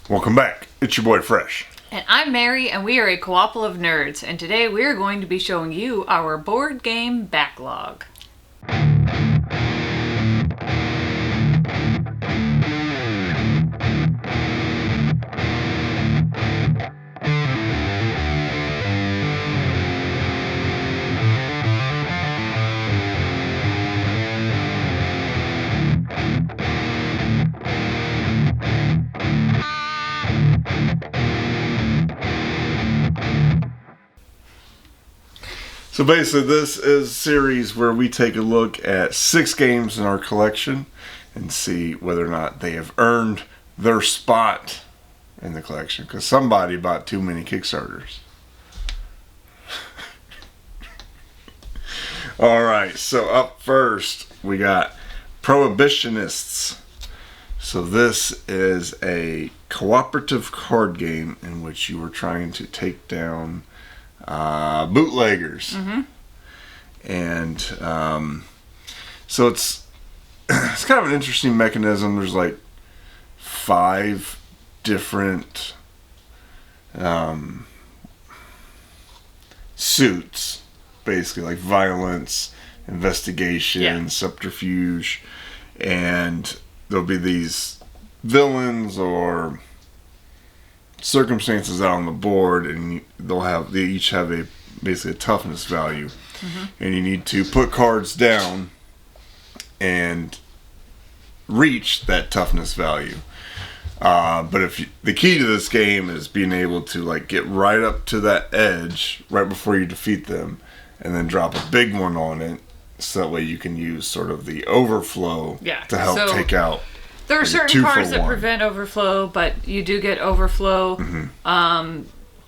Welcome back. It's your boy Fresh. And I'm Mary, and we are a Co-ople of nerds, and today we are going to be showing you our board game backlog. So basically this is a series where we take a look at 6 games in our collection and see whether or not they have earned their spot in the collection, because somebody bought too many Kickstarters. Alright, so up first we got Prohibitionists. So this is a cooperative card game in which you are trying to take down bootleggers. And so it's kind of an interesting mechanism. There's like 5 different suits, basically, like violence, investigation, subterfuge, and there'll be these villains or circumstances out on the board, and they each have basically a toughness value, and you need to put cards down and reach that toughness value. But the key to this game is being able to like get right up to that edge right before you defeat them, and then drop a big one on it, so that way you can use sort of the overflow to help take out. There are certain cards that prevent overflow, but you do get overflow.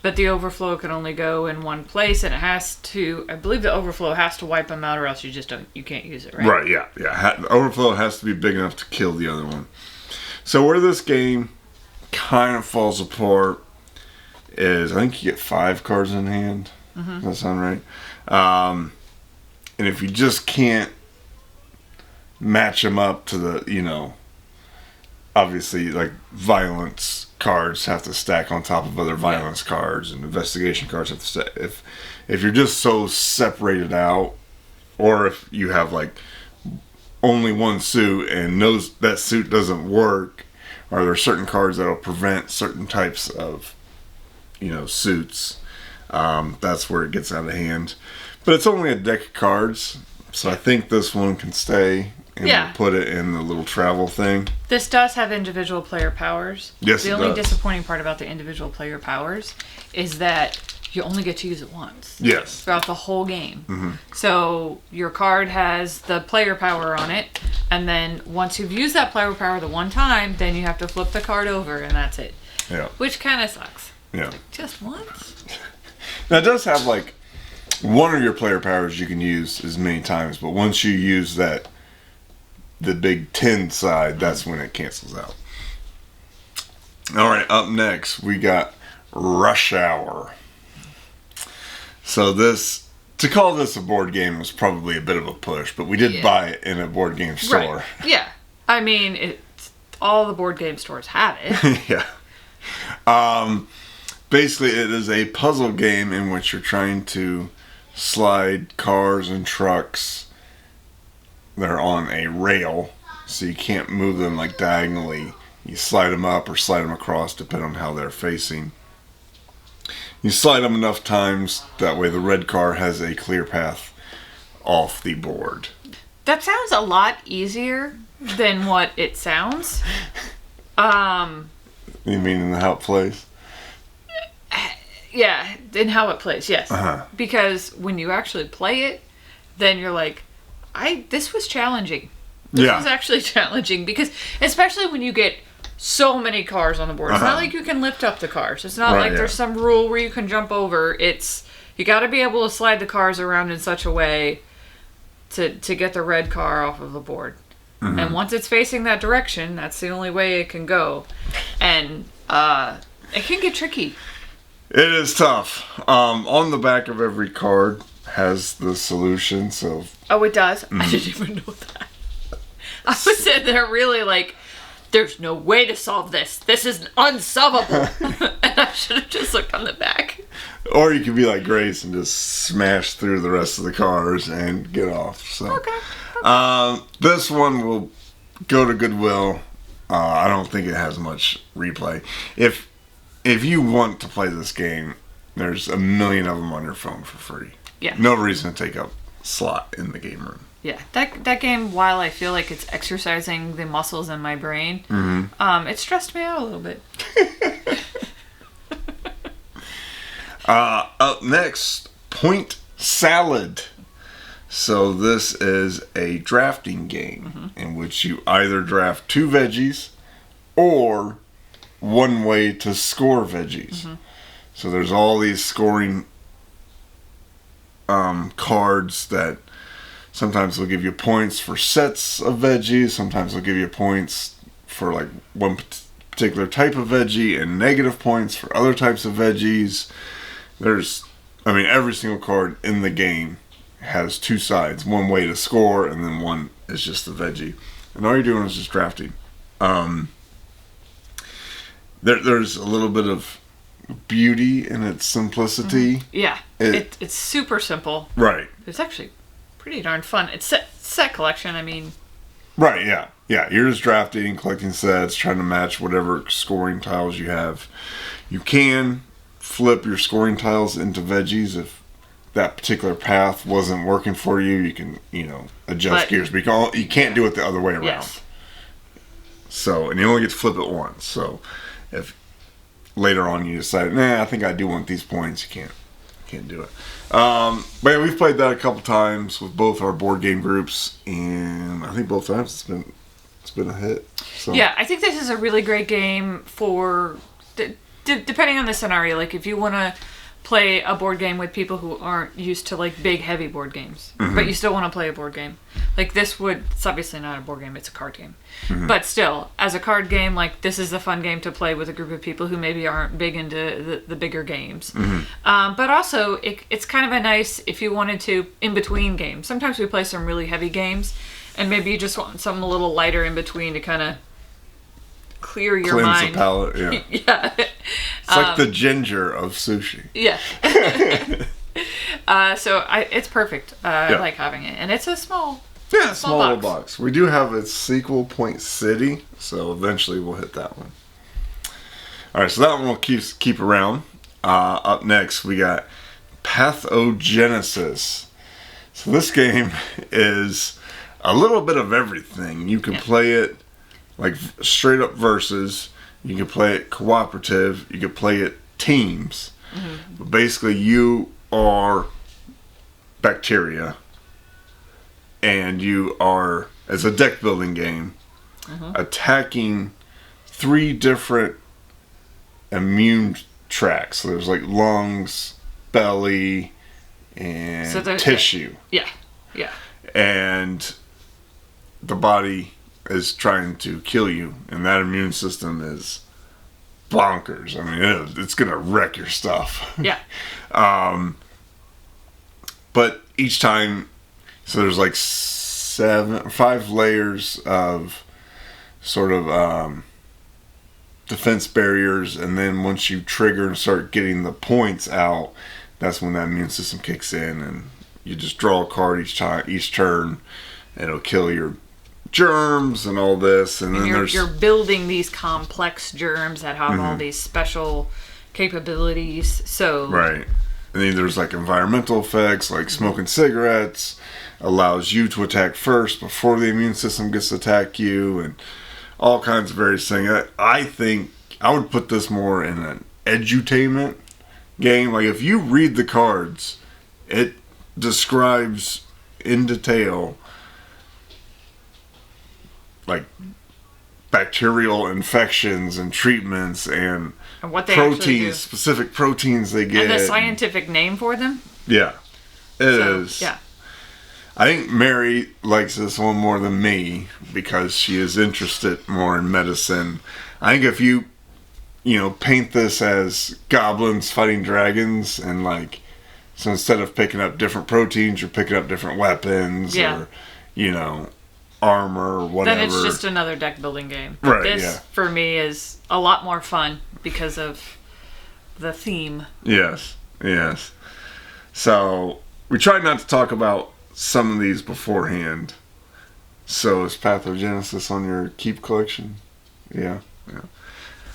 But the overflow can only go in one place, and it has to, I believe the overflow has to wipe them out, or else you can't use it, right? Right, yeah. The overflow has to be big enough to kill the other one. So where this game kind of falls apart is, I think you get 5 cards in hand. Does that sound right? And if you just can't match them up to the, obviously, like, violence cards have to stack on top of other violence cards, and investigation cards have to stack. If you're just so separated out, or if you have like only one suit and that suit doesn't work, or there are certain cards that'll prevent certain types of suits, that's where it gets out of hand. But it's only a deck of cards, so I think this one can stay. And we'll put it in the little travel thing. This does have individual player powers. Yes, the only disappointing part about the individual player powers is that you only get to use it once. Yes. Throughout the whole game. So your card has the player power on it, and then once you've used that player power the one time, then you have to flip the card over, and that's it. Yeah. Which kind of sucks. Yeah. Like, just once? Now it does have like one of your player powers you can use as many times, but once you use the big 10 side, that's when it cancels out. Alright, up next we got Rush Hour. So to call this a board game was probably a bit of a push, but we did buy it in a board game store. Right. Yeah. I mean, all the board game stores have it. Yeah. Basically it is a puzzle game in which you're trying to slide cars and trucks. They're on a rail, so you can't move them like diagonally. You slide them up or slide them across, depending on how they're facing. You slide them enough times, that way the red car has a clear path off the board. That sounds a lot easier than what it sounds. You mean in how it plays? Yeah, in how it plays, yes. Because when you actually play it, then you're like, this was challenging. This was actually challenging, because especially when you get so many cars on the board. It's not like you can lift up the cars. It's not like there's some rule where you can jump over. You got to be able to slide the cars around in such a way to get the red car off of the board. And once it's facing that direction, that's the only way it can go. And it can get tricky. It is tough. On the back of every card has the solution, so... Oh, it does? I didn't even know that. I was sitting there really like, there's no way to solve this. This is unsolvable. And I should have just looked on the back. Or you could be like Grace and just smash through the rest of the cars and get off. So, Okay. This one will go to Goodwill. I don't think it has much replay. If you want to play this game, there's 1 million of them on your phone for free. Yeah. No reason to take up slot in the game room. Yeah, that game, while I feel like it's exercising the muscles in my brain, it stressed me out a little bit. Up next, Point Salad. So this is a drafting game in which you either draft 2 veggies or 1 way to score veggies. So there's all these scoring cards that sometimes will give you points for sets of veggies. Sometimes they'll give you points for like one particular type of veggie and negative points for other types of veggies. Every single card in the game has 2 sides. 1 way to score and then 1 is just the veggie. And all you're doing is just drafting. There's a little bit of beauty in its simplicity. Yeah, it's super simple. Right. It's actually pretty darn fun. It's set collection, Right, yeah. Yeah, you're just drafting, collecting sets, trying to match whatever scoring tiles you have. You can flip your scoring tiles into veggies if that particular path wasn't working for you. You can, adjust gears. But you can't do it the other way around. Yes. So, and you only get to flip it once. So, if later on you decide, I think I do want these points, you can't do it. But yeah, we've played that a couple times with both our board game groups, and I think both times it's been a hit. So. Yeah, I think this is a really great game for depending on the scenario. Like if you want to play a board game with people who aren't used to like big heavy board games, but you still want to play a board game. Like it's obviously not a board game, it's a card game. But still, as a card game, like this is a fun game to play with a group of people who maybe aren't big into the bigger games. But also, it's kind of a nice, if you wanted to, in between games. Sometimes we play some really heavy games, and maybe you just want something a little lighter in between to kind of clear your Cleanse mind. the palate, yeah. Yeah. It's like the ginger of sushi. Yeah. So it's perfect. I like having it. And it's a small small little box. We do have its sequel, Point City, so eventually we'll hit that one. Alright, so that one will keep around. Up next, we got Pathogenesis. So this game is a little bit of everything. You can play it like straight up versus. You can play it cooperative. You can play it teams. But basically, you are bacteria, and you are, as a deck building game, attacking 3 different immune tracks. So there's like lungs, belly, and tissue. Yeah. And the body is trying to kill you, and that immune system is bonkers. It's gonna wreck your stuff. Yeah. But each time, so there's like 5 layers of sort of defense barriers, and then once you trigger and start getting the points out, that's when that immune system kicks in, and you just draw a card each turn, and it'll kill your germs and all this, and then you're building these complex germs that have all these special capabilities. So right, and then there's like environmental effects, like smoking cigarettes allows you to attack first before the immune system gets to attack you, and all kinds of various things. I think I would put this more in an edutainment game. Like if you read the cards, it describes in detail like bacterial infections and treatments and what they proteins, specific proteins they get, and the scientific name for them. Yeah, it is. Yeah, I think Mary likes this one more than me because she is interested more in medicine. I think if you paint this as goblins fighting dragons, and like, so instead of picking up different proteins, you're picking up different weapons, or armor or whatever. Then it's just another deck building game. Right, this, for me, is a lot more fun because of the theme. Yes. So, we tried not to talk about some of these beforehand. So, is Pathogenesis on your Keep collection? Yeah.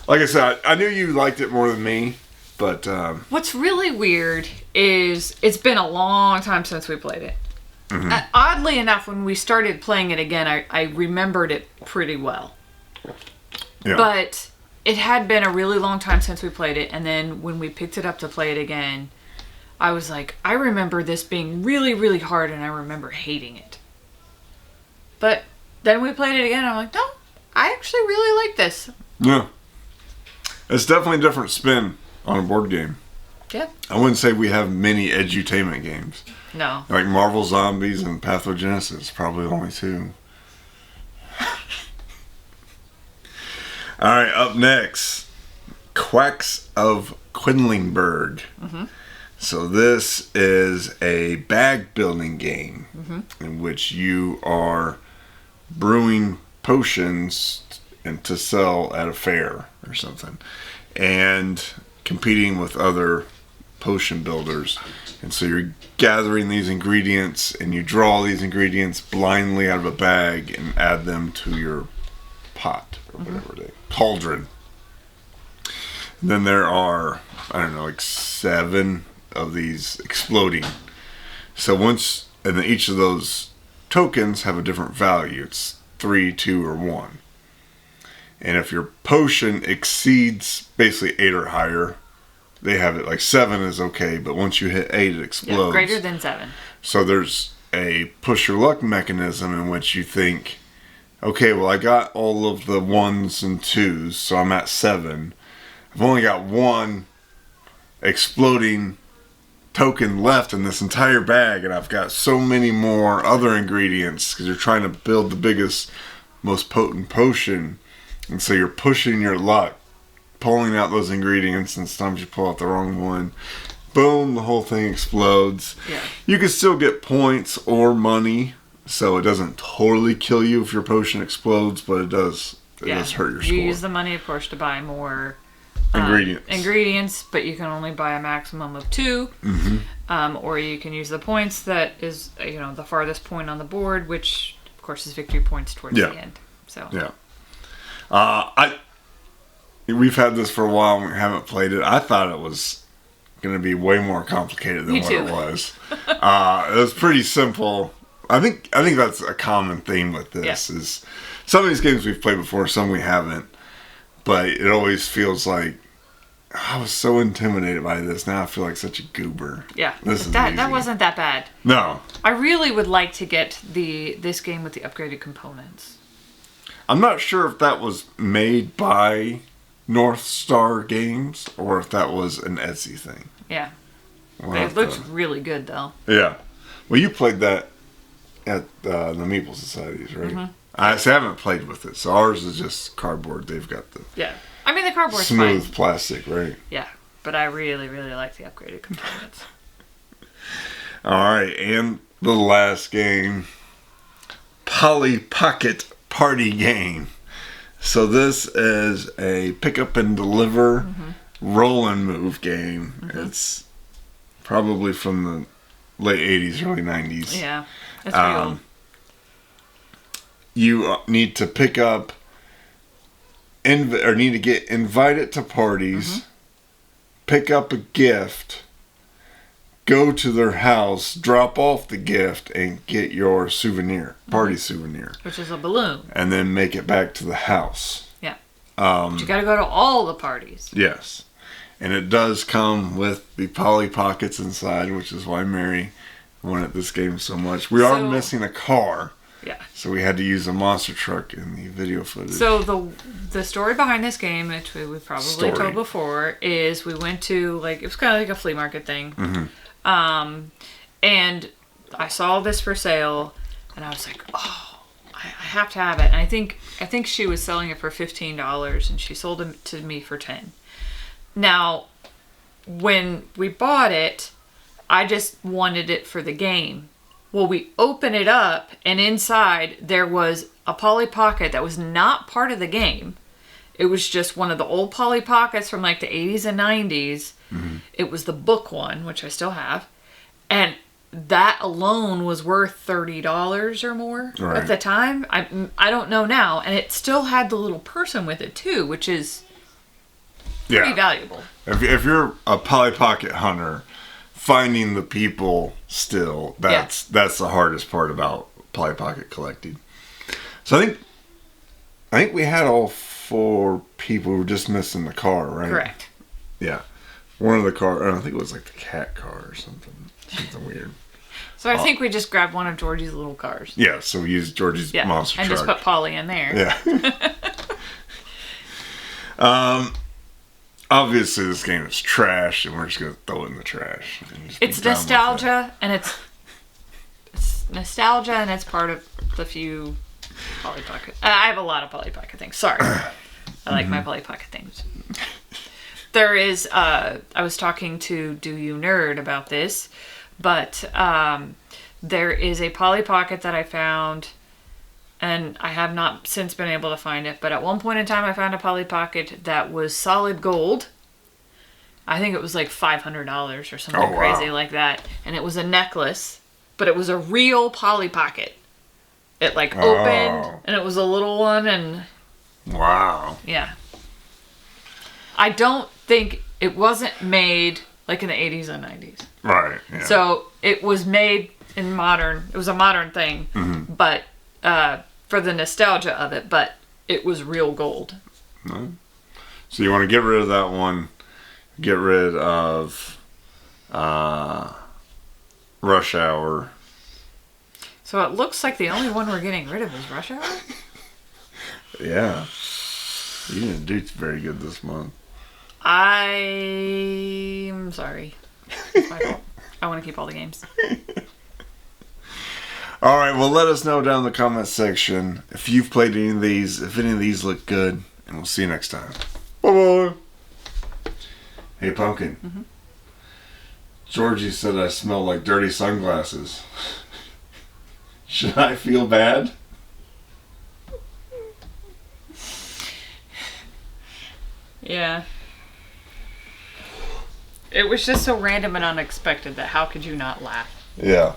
Like I said, I knew you liked it more than me, but... What's really weird is it's been a long time since we played it. Mm-hmm. Oddly enough, when we started playing it again, I remembered it pretty well. Yeah. But it had been a really long time since we played it, and then when we picked it up to play it again, I was like, I remember this being really, really hard, and I remember hating it. But then we played it again, and I'm like, no, I actually really like this. Yeah. It's definitely a different spin on a board game. Yeah. I wouldn't say we have many edutainment games. No. Like Marvel Zombies and Pathogenesis, probably only two. Alright, up next, Quacks of Quedlinburg. Mm-hmm. So this is a bag building game in which you are brewing potions and to sell at a fair or something, and competing with other potion builders. And so you're gathering these ingredients, and you draw these ingredients blindly out of a bag and add them to your pot or whatever it is, cauldron. And then there are, I don't know, like 7 of these exploding. So once, and then each of those tokens have a different value. It's 3, 2, or 1. And if your potion exceeds basically 8 or higher, they have it like 7 is okay, but once you hit 8, it explodes. Yeah, greater than 7. So there's a push your luck mechanism in which you think, okay, well, I got all of the 1s and 2s, so I'm at 7. I've only got 1 exploding token left in this entire bag, and I've got so many more other ingredients because you're trying to build the biggest, most potent potion. And so you're pushing your luck, pulling out those ingredients, and sometimes you pull out the wrong one. Boom, the whole thing explodes. Yeah. You can still get points or money, so it doesn't totally kill you if your potion explodes, but it does hurt your score. You use the money, of course, to buy more ingredients, but you can only buy a maximum of 2. Mm-hmm. Or you can use the points that is, the farthest point on the board, which, of course, is victory points towards the end. So yeah. We've had this for a while and we haven't played it. I thought it was going to be way more complicated than what it was. It was pretty simple. I think that's a common theme with this. Yeah. Is some of these games we've played before, some we haven't. But it always feels like I was so intimidated by this. Now I feel like such a goober. Yeah, that wasn't that bad. No, I really would like to get this game with the upgraded components. I'm not sure if that was made by North Star Games or if that was an Etsy thing. Yeah. It looks really good, though. Yeah. Well, you played that at the Meeple Societies, right? Mm-hmm. I haven't played with it, so ours is just cardboard. They've got the I mean, the cardboard's smooth fine. Plastic, right? Yeah, but I really, really like the upgraded components. All right, and the last game, Polly Pocket Party Game. So this is a pick up and deliver roll and move game. Mm-hmm. It's probably from the late 80s, early 90s. Yeah, it's real. You need to pick up or need to get invited to parties, pick up a gift, go to their house, drop off the gift, and get your souvenir, party souvenir. Which is a balloon. And then make it back to the house. Yeah. But you gotta go to all the parties. Yes. And it does come with the Polly Pockets inside, which is why Mary wanted this game so much. We are missing a car. Yeah. So we had to use a monster truck in the video footage. So the story behind this game, which we've probably told before, is we went to, it was kind of like a flea market thing. Mm-hmm. And I saw this for sale, and I was like, oh, I have to have it. And I think she was selling it for $15, and she sold it to me for $10. Now, when we bought it, I just wanted it for the game. Well, we open it up, and inside there was a Polly Pocket that was not part of the game. It was just one of the old Polly Pockets from like the 80s and 90s. Mm-hmm. It was the book one, which I still have. And that alone was worth $30 or more at the time. I don't know now. And it still had the little person with it too, which is pretty valuable. If you're a Polly Pocket hunter, finding the people still, that's the hardest part about Polly Pocket collecting. So I think we had all 4 people who were just missing the car, right? Correct. Yeah. One of the car, I think it was like the cat car or something. Something weird. So I think we just grabbed one of Georgie's little cars. Yeah, so we used Georgie's monster truck. And just put Polly in there. Yeah. Obviously this game is trash, and we're just going to throw it in the trash. It's nostalgia, and it's nostalgia, and it's part of the few Polly Pocket. I have a lot of Polly Pocket things. Sorry. I like my Polly Pocket things. There is, I was talking to Do You Nerd about this, but there is a Polly Pocket that I found, and I have not since been able to find it, but at one point in time I found a Polly Pocket that was solid gold. I think it was like $500 or something crazy like that. And it was a necklace, but it was a real Polly Pocket. It like opened, and it was a little one, and... Wow. Yeah. I don't think it wasn't made like in the 80s and 90s. Right. Yeah. So it was made in modern. It was a modern thing, but for the nostalgia of it. But it was real gold. No. So you want to get rid of that one? Get rid of Rush Hour. So it looks like the only one we're getting rid of is Rush Hour. Yeah. You didn't do very good this month. I'm sorry. It's my fault. I want to keep all the games. All right, well, let us know down in the comment section if you've played any of these, if any of these look good, and we'll see you next time. Bye-bye. Hey, Pumpkin. Mm-hmm. Georgie said I smell like dirty sunglasses. Should I feel bad? Yeah. It was just so random and unexpected that how could you not laugh? Yeah.